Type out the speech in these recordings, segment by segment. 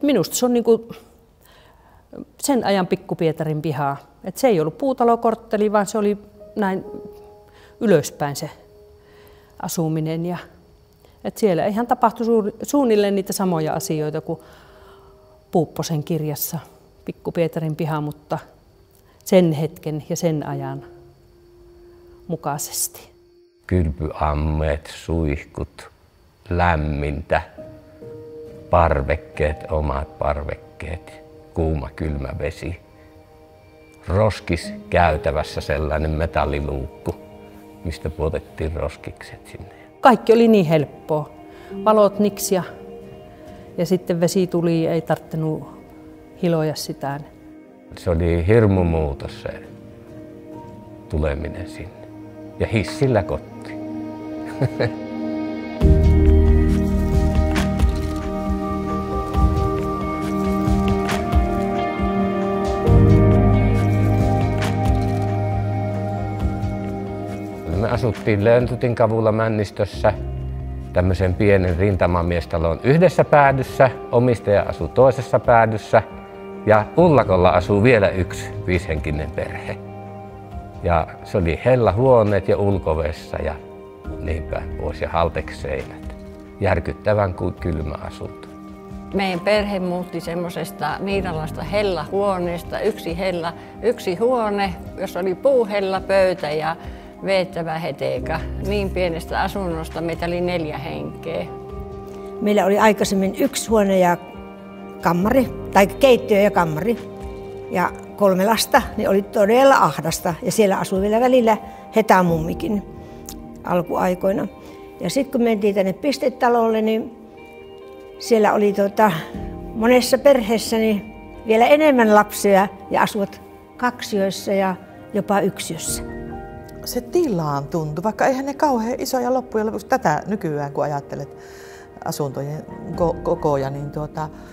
Minusta se on niinku sen ajan Pikku-Pietarin pihaa. Et se ei ollut puutalokortteli, vaan se oli näin ylöspäin se asuminen. Ja, et siellä ihan tapahtui suunnilleen niitä samoja asioita kuin Puupposen kirjassa Pikku-Pietarin piha, mutta sen hetken ja sen ajan mukaisesti. Kylpyammeet, suihkut, lämmintä, parvekkeet, omat parvekkeet, kuuma kylmä vesi. Roskis käytävässä sellainen metalliluukku, mistä puotettiin roskikset sinne. Kaikki oli niin helppoa. Valot niksia ja sitten vesi tuli, ei tarvinnut hiloja sitä. Se oli hirmu muutos se tuleminen sinne. Ja hissillä kotiin. Me asuttiin Löntutin kavulla Männistössä, tämmöisen pienen rintamamiestalon yhdessä päädyssä, omistaja asui toisessa päädyssä ja Ullakolla asuu vielä yksi 5-henkinen perhe. Ja se oli hellahuoneet ja ulkovessa ja niin päin pois ja haltekseinät. Järkyttävän kylmä asunto. Meidän perhe muutti semmoisesta Niiralasta hellahuoneesta, yksi huone, jossa oli puuhellapöytä ja veettävä heteka. Niin pienestä asunnosta meitä oli 4 henkeä. Meillä oli aikaisemmin 1 huone ja kammari, tai keittiö ja kammari. Ja 3 lasta, niin oli todella ahdasta. Ja siellä asui vielä välillä Hetamummikin alkuaikoina. Ja sitten kun mentiin tänne pistetalolle, niin siellä oli monessa perheessä niin vielä enemmän lapsia ja asuvat kaksioissa ja jopa yksiössä. Se tilaan tuntui, vaikka eihän ne kauhean isoja loppujen lopuksi tätä nykyään, kun ajattelet asuntojen kokoja, niin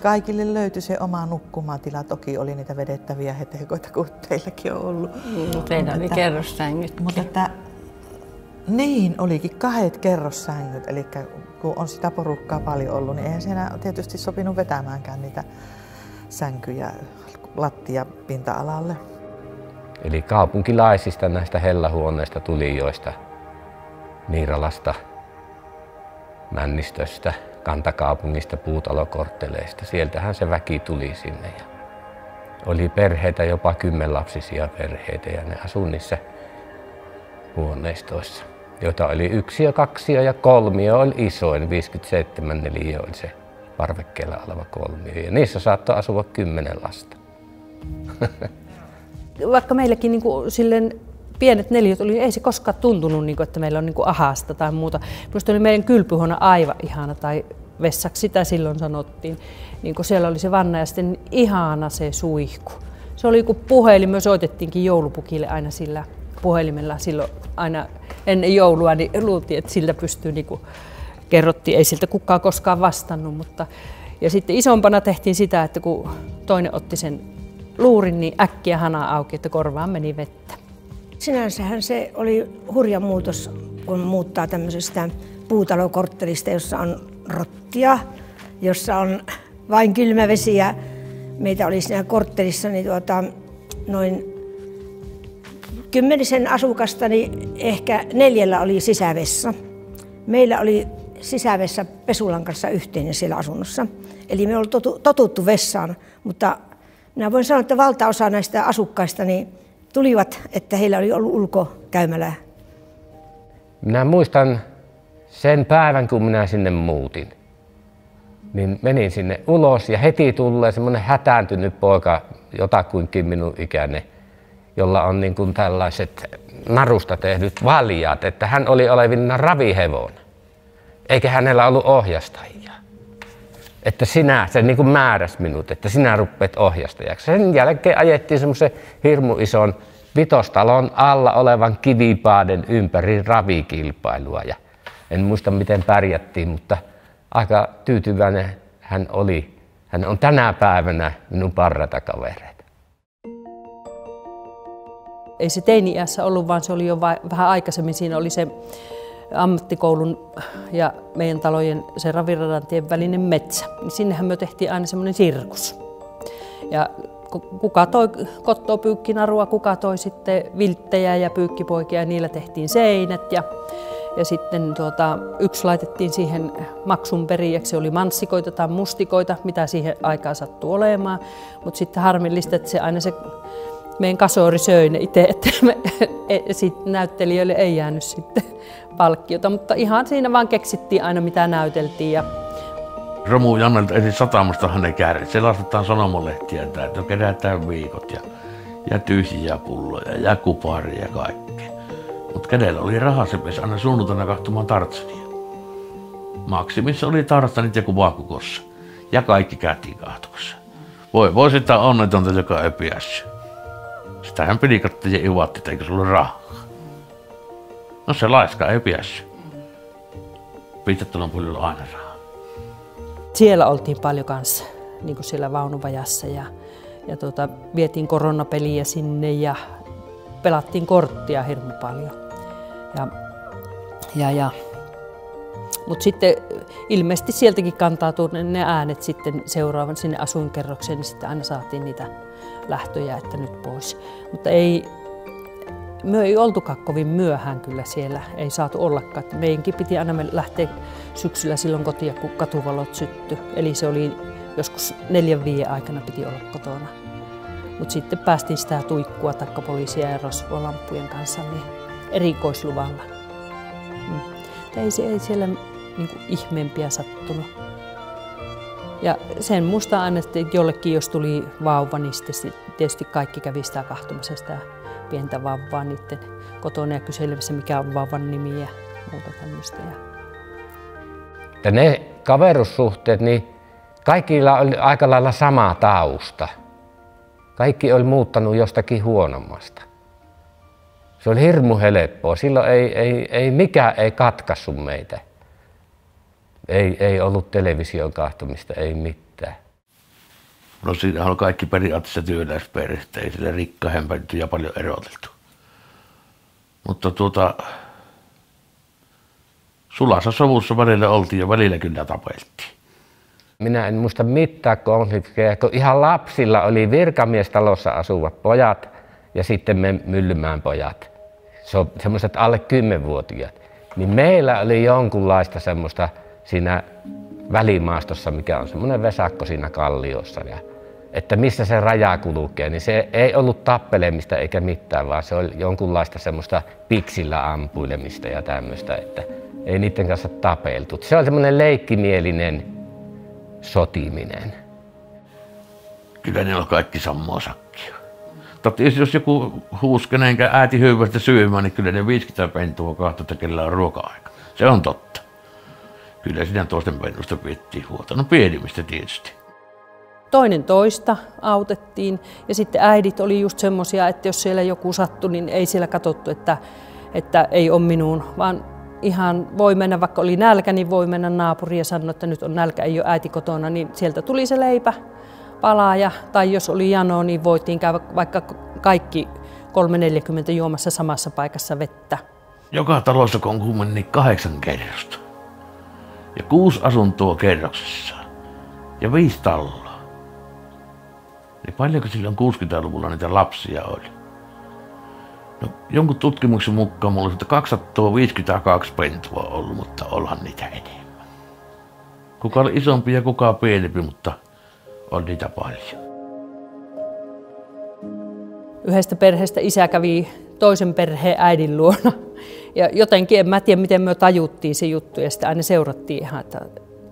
kaikille löytyi se oma nukkumatila. Toki oli niitä vedettäviä hetekoita, kun teilläkin on ollut. Teillä oli kerrossängytkin. Mutta niin, olikin 2 kerrossängyt, eli kun on sitä porukkaa paljon ollut, niin eihän siinä tietysti sopinut vetämäänkään niitä sänkyjä lattiapinta-alalle. Eli kaupunkilaisista näistä hellahuoneista tulijoista, Niiralasta, Männistöstä, kantakaupungista, puutalokortteleista. Sieltähän se väki tuli sinne. Ja oli perheitä, jopa 10-lapsisia perheitä, ja ne asui niissä huoneistoissa, joita oli 1, 2 ja 3 oli isoin, 57 neliö oli se parvekkeella oleva kolmio. Ja niissä saattoi asua 10 lasta. Vaikka meilläkin niin kuin, silleen pienet neliöt oli, ei se koskaan tuntunut, niin kuin, että meillä on niin kuin ahasta tai muuta. Minusta oli meidän kylpyhuone aivan ihana, tai vessaksi sitä silloin sanottiin. Niin kuin siellä oli se vanna ja sitten ihana se suihku. Se oli kuin puhelin, me soitettiinkin joulupukille aina sillä puhelimella silloin aina ennen joulua, niin luultiin, että sillä pystyy, niin kuin kerrottiin, ei siltä kukaan koskaan vastannut. Mutta, ja sitten isompana tehtiin sitä, että kun toinen otti sen luurin, niin äkkiä hana auki, että korvaan meni vettä. Sinänsähän se oli hurja muutos, kun muuttaa tämmöisestä puutalokorttelista, jossa on rottia, jossa on vain kylmä vesi ja meitä oli siinä korttelissa niin noin 10 asukasta, niin ehkä 4 oli sisävessa. Meillä oli sisävessa pesulan kanssa yhteinen siellä asunnossa. Eli me oli totuttu vessaan, mutta minä voin sanoa, että valtaosa näistä asukkaista niin tulivat, että heillä oli ollut ulkokäymälä. Minä muistan sen päivän, kun minä sinne muutin. Niin menin sinne ulos ja heti tulee semmoinen hätääntynyt poika, jotakuinkin minun ikäinen, jolla on niin kuin tällaiset narusta tehdyt valjaat, että hän oli olevinaan ravihevonen, eikä hänellä ollut ohjastajia. Että se niin kuin määräsi minut, että sinä rupeat ohjastajaksi. Sen jälkeen ajettiin semmoisen hirmu ison 5 talon alla olevan kivipaaden ympäri ravikilpailua. Ja en muista miten pärjättiin, mutta aika tyytyväinen hän oli. Hän on tänä päivänä minun parhaita kavereita. Ei se teini-iässä ollut, vaan se oli jo vähän aikaisemmin. Siinä oli se ammattikoulun ja meidän talojen se Raviradantien välinen metsä. Niin sinnehän me tehtiin aina semmoinen sirkus. Ja kuka toi kotoa pyykkinarua, kuka toi sitten vilttejä ja pyykkipoikia, ja niillä tehtiin seinät. Ja sitten yksi laitettiin siihen maksun perijäksi, se oli manssikoita tai mustikoita, mitä siihen aikaan sattuu olemaan. Mutta sitten harmillista, että se meidän kasori söi ne itse, että näyttelijöille ei jäänyt sitten palkkiota. Mutta ihan siinä vaan keksittiin aina mitä näyteltiin. Romu Jannelta ensin satamastahan ne kärrit. Se lastetaan sanomalehtiä, että kerätään viikot ja tyhjiä pulloja ja kuparia ja kaikkea. Mutta kenellä oli rahaa, se pääsi aina sunnuntaina katsomaan Tarzania. Maksimissa oli Tarzanit ja Vaakkukossa. Ja kaikki käytiin katsomassa. Voi sitä onnetonta, joka ei päässyt. Sitähän piti katsoa ja ivatti, että eikö sulla ole rahaa. No se laiska ei päässyt. Piitattelun puolella aina rahaa. Siellä oltiin paljon kanssa, niin kuin siellä vaunuvajassa ja vietiin koronapeliä sinne ja pelattiin korttia hirmu paljon. Mutta sitten ilmeisesti sieltäkin kantautui ne äänet sitten seuraavan sinne asuinkerrokseen, niin sitten aina saatiin niitä lähtöjä, että nyt pois. Mutta me ei oltukaan kovin myöhään kyllä siellä, ei saatu ollakaan. Meidänkin piti aina lähteä syksyllä silloin kotiin, kun katuvalot syttyi. Eli se oli joskus 4-5 aikana piti olla kotona. Mutta sitten päästiin sitä tuikkua taikka poliisia ja rosvolampujen kanssa niin erikoisluvalla. Ei siellä niinku ihmeempiä sattunut. Ja sen muistaa aina, että jollekin jos tuli vauva, niin sitten tietysti kaikki kävi sitä kahtomassa sitä pientä vauvaa niiden kotona ja kyselemässä, mikä on vauvan nimi ja muuta tämmöistä. Ja ne kaverussuhteet, niin kaikilla oli aika lailla sama tausta. Kaikki oli muuttanut jostakin huonommasta. Se oli hirmu helppoa. Silloin mikään ei katkaisu meitä. Ei ollut television katsomista, ei mitään. No siinähän on kaikki periaatteessa työläisperhettä, ei sillä rikka hempelty ja paljon eroteltu. Mutta sulassa sovussa välillä oltiin ja välillä kyllä tapeltiin. Minä en muista mitään konflikteja, kun ihan lapsilla oli virkamiestalossa asuvat pojat ja sitten me Myllymäen pojat. Semmoiset alle 10-vuotiaat. Niin meillä oli jonkunlaista semmoista siinä välimaastossa, mikä on semmoinen vesakko siinä kalliossa. Ja, että missä se raja kulkee, niin se ei ollut tappelemista eikä mitään, vaan se oli jonkunlaista semmoista piksillä ampuilemista ja tämmöistä, että ei niiden kanssa tapeltu. Se oli semmoinen leikkimielinen sotiminen. Kyllä niillä on kaikki samaa sakkia. Jos joku huuskene enkä äiti hyyvästä syömään, niin kyllä ne 50 pentua kahta, kellä on ruoka-aika. Se on totta. Kyllä siinä toisten pennusta pidettiin huolta. No pienimmistä tietysti. Toinen toista autettiin ja sitten äidit oli just semmoisia, että jos siellä joku sattui, niin ei siellä katsottu, että ei ole minuun, vaan ihan voi mennä, vaikka oli nälkä, niin voi mennä naapuriin ja sanoa, että nyt on nälkä, ei ole äiti kotona, niin sieltä tuli se leipä, palaaja, tai jos oli jano, niin voitiin käydä vaikka kaikki 3-40 juomassa samassa paikassa vettä. Joka talossa on kumminkin 8 kerrosta ja 6 asuntoa kerroksessa ja 5 taloa. Niin paljonko silloin 60-luvulla niitä lapsia oli? No, jonkun tutkimuksen mukaan mulla on 252 pentua ollut, mutta olhan niitä enemmän. Kuka oli isompi ja kuka pienempi, mutta on niitä paljon. Yhdestä perheestä isä kävi toisen perheen äidin luona. Ja jotenkin, en mä tiedä miten me tajuttiin se juttu ja sitten aina seurattiin ihan, että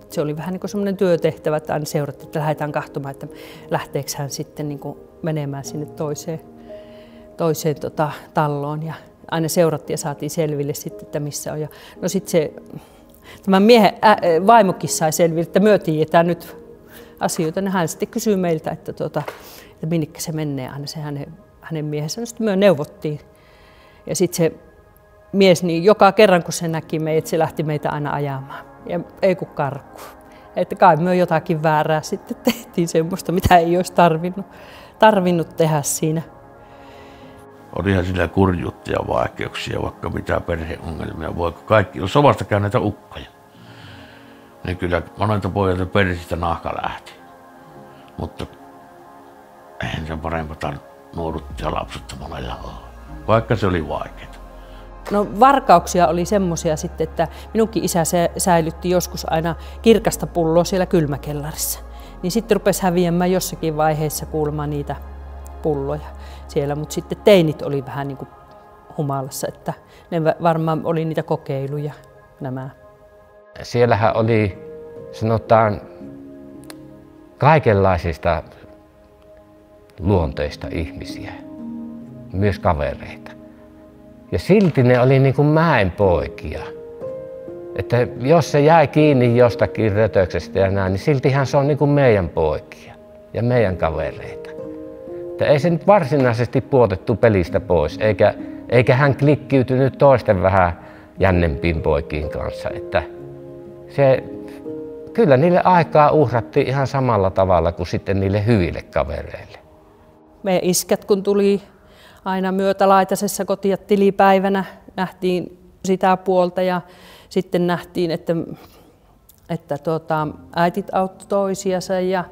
se oli vähän niin kuin semmoinen työtehtävä, että aina seurattiin, että lähdetään katsomaan, että lähteekö hän sitten niin kuin menemään sinne toiseen talloon. Ja aina seurattiin ja saatiin selville sitten, että missä on. Ja no sitten tämän miehen vaimokin sai selville, että me tiedetään nyt asioita. Ja hän sitten kysyi meiltä, että minnekä se menee aina se hänen miehensä. No sitten me neuvottiin. Ja sitten se mies, niin joka kerran kun se näki meitä, se lähti meitä aina ajamaan. Ja ei kun karkuun. Että kai me jotakin väärää sitten tehtiin semmoista, mitä ei olisi tarvinnut tehdä siinä. Olihan sillä kurjuutta ja vaikeuksia, vaikka mitä perheongelmia, voiko kaikki, jos sovasta käy näitä ukkoja. Niin kyllä monelta pojalta persistä nahka lähti. Mutta eihän sen parempaa nuoruutta ja lapsutta monella ole, vaikka se oli vaikeaa. No varkauksia oli semmoisia sitten, että minunkin isä säilytti joskus aina kirkasta pulloa siellä kylmäkellarissa. Niin sitten rupesi häviämään jossakin vaiheessa kuulemaan niitä pulloja siellä, mutta sitten teinit oli vähän niin kuin humalassa, että ne varmaan oli niitä kokeiluja nämä. Siellähän oli, sanotaan, kaikenlaisista luonteista ihmisiä, myös kavereita. Ja silti ne oli niin kuin mäenpoikia. Että jos se jäi kiinni jostakin rötöksestä ja näin, niin siltihän se on niin kuin meidän poikia ja meidän kavereita. Että ei se nyt varsinaisesti puotettu pelistä pois, eikä hän klikkiytynyt toisten vähän jännempiin poikiin kanssa. Että kyllä niille aikaa uhrattiin ihan samalla tavalla kuin sitten niille hyville kavereille. Meidän iskät kun tuli aina myötälaitasessa kotiin tilipäivänä, nähtiin sitä puolta ja sitten nähtiin, että äitit auttoi toisiansa ja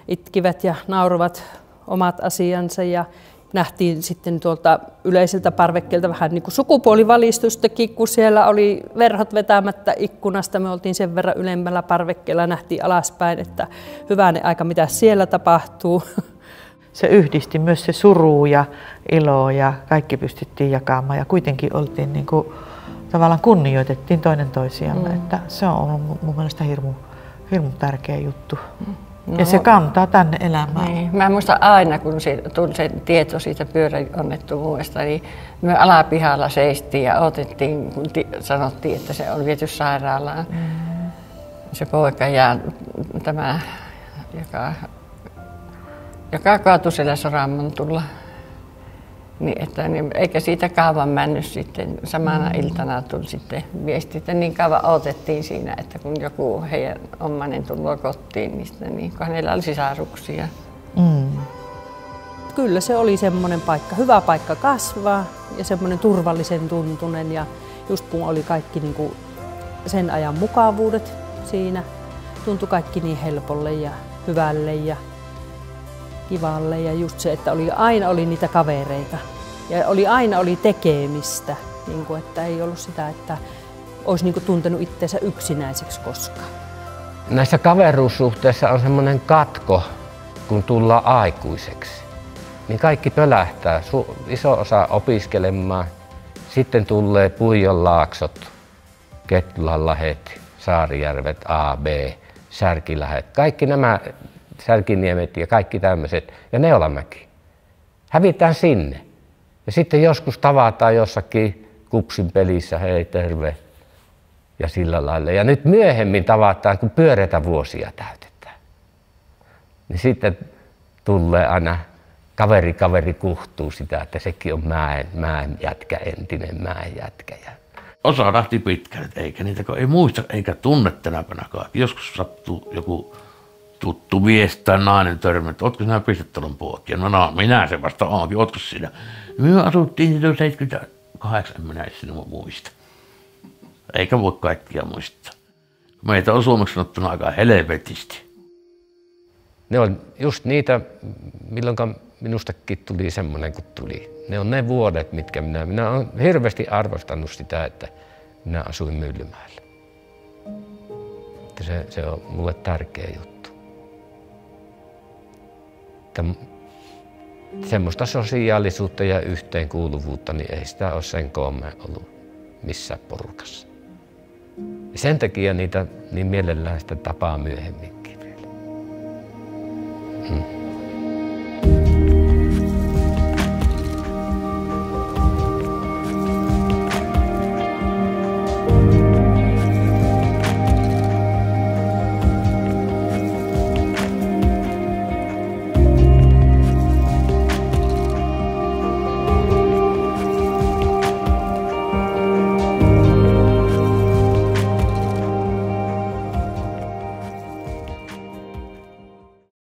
itkivät ja nauroivat omat asiansa ja nähtiin sitten tuolta yleiseltä parvekkeelta vähän niin kuin sukupuolivalistustakin, kun siellä oli verhot vetämättä ikkunasta. Me oltiin sen verran ylemmällä parvekkeella, nähtiin alaspäin, että hyvänen aika, mitä siellä tapahtuu. Se yhdisti myös se suru ja ilo ja kaikki pystyttiin jakamaan ja kuitenkin oltiin niin kuin, tavallaan kunnioitettiin toinen toisiamme. Että se on ollut mun mielestä hirmu tärkeä juttu. No. Ja se kantaa tänne elämään. Niin. Mä muistan aina, kun tuli se tieto siitä pyöräonnettomuudesta, niin me alapihalla seistiin ja otettiin, kun sanottiin, että se on viety sairaalaan. Se poika ja tämä, joka kaatui siellä Soramontulla. Niin, eikä siitä kauan mennyt sitten, samana iltana tuli sitten viesti, että niin kauan odotettiin siinä, että kun joku heidän omainen tulee kotiin, niin kun hänellä oli sisaruksia. Kyllä se oli semmoinen paikka, hyvä paikka kasvaa ja semmoinen turvallisen tuntunen ja just kun oli kaikki niin kuin sen ajan mukavuudet siinä, tuntui kaikki niin helpolle ja hyvälle ja kivalle ja just se, että aina oli niitä kavereita ja aina oli tekemistä, niin kuin, että ei ollut sitä, että olisi niin kuin tuntenut itseensä yksinäiseksi koskaan. Näissä kaveruussuhteissa on semmoinen katko, kun tullaan aikuiseksi. Niin kaikki pölähtää, iso osa opiskelemaan, sitten tulee Puijonlaaksot, Kettulanlahdet, Saarijärvet, A, B, Särkilähet, kaikki nämä Särkiniemet ja kaikki tämmöiset, ja Neulamäki. Hävitään sinne. Ja sitten joskus tavataan jossakin kupsin pelissä, hei terve, ja sillä lailla. Ja nyt myöhemmin tavataan, kun pyöreitä vuosia täytetään. Niin sitten tulee aina kaveri kuhtuu sitä, että sekin on mäen jätkä, entinen mäen jätkä. Osa lähti pitkälle, eikä niitä ei muista eikä tunne tänäpänä kaikki. Joskus sattuu joku tuttu mies tai nainen törmä, että ootko sinä pistetalon poikia? No, minä se vasta oonkin, ootko sinä? Me asuttiin siitä 78, en minä sinua muista. Eikä voi kaikkia muistaa. Meitä on suomeksi sanottuna aika helvetisti. Ne on just niitä, milloin minustakin tuli semmoinen kuin tuli. Ne on ne vuodet, mitkä minä olen hirveästi arvostanut sitä, että minä asuin Myllymäellä. Se on mulle tärkeä juttu. Semmoista sosiaalisuutta ja yhteenkuuluvuutta, niin ei sitä ole sen koommin ollut missään porukassa. Ja sen takia niitä niin mielellään sitä tapaa myöhemminkin vielä.